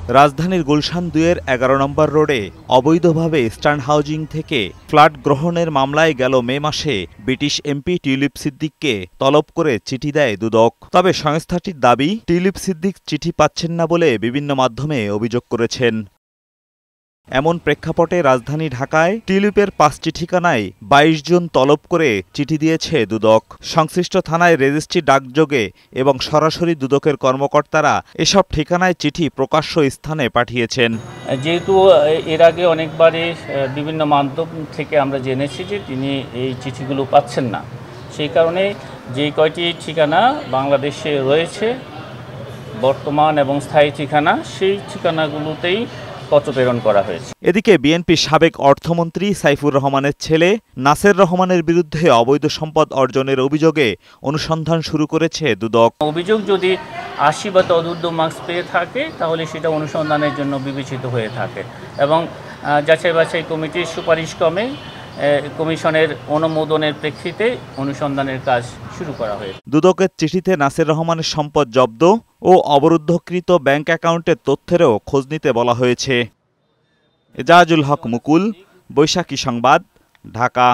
রাজধানীর গুলশান ২-এর ১১ নম্বর রোডে অবৈধভাবে ইস্টার্ন হাউজিং থেকে ফ্ল্যাট গ্রহণের মামলায় গেল মে মাসে ব্রিটিশ এমপি টিউলিপ সিদ্দিককে তলব করে চিঠি দেয় দুদক। তবে সংস্থাটির দাবি, টিউলিপ সিদ্দিক চিঠি পাচ্ছেন না বলে বিভিন্ন মাধ্যমে অভিযোগ করেছেন। এমন প্রেক্ষাপটে রাজধানী ঢাকায় টিউলিপের ৫টি ঠিকানায় ২২ জন তলব করে চিঠি দিয়েছে দুদক। সংশ্লিষ্ট থানায় রেজিস্ট্রি ডাকযোগে এবং সরাসরি দুদকের কর্মকর্তারা এসব ঠিকানায় চিঠি প্রকাশ্য স্থানে পাঠিয়েছেন। যেহেতু এর আগে অনেকবারই বিভিন্ন মাধ্যম থেকে আমরা জেনেছি যে তিনি এই চিঠিগুলো পাচ্ছেন না, সেই কারণে যে কয়টি ঠিকানা বাংলাদেশে রয়েছে বর্তমান এবং স্থায়ী ঠিকানা, সেই ঠিকানাগুলোতেই পত্র প্রেরণ করা হয়েছে। এদিকে বিএনপির সাবেক অর্থমন্ত্রী সাইফুর রহমানের ছেলে নাসের রহমানের বিরুদ্ধে অবৈধ সম্পদ অর্জনের অভিযোগে অনুসন্ধান শুরু করেছে দুদক। অভিযোগ যদি ৮০ বা তদূর্ধ্ব মার্কস পেয়ে থাকে তাহলে সেটা অনুসন্ধানের জন্য বিবেচিত হয়ে থাকে এবং যাচাই বাছাই কমিটির সুপারিশ ক্রমে কমিশনের অনুমোদনের প্রেক্ষিতে অনুসন্ধানের কাজ শুরু করা হয়েছে। দুদকের চিঠিতে নাসের রহমানের সম্পদ জব্দ ও অবরুদ্ধকৃত ব্যাংক অ্যাকাউন্টের তথ্যেরও খোঁজ নিতে বলা হয়েছে। এজাজুল হক মুকুল, বৈশাখী সংবাদ, ঢাকা।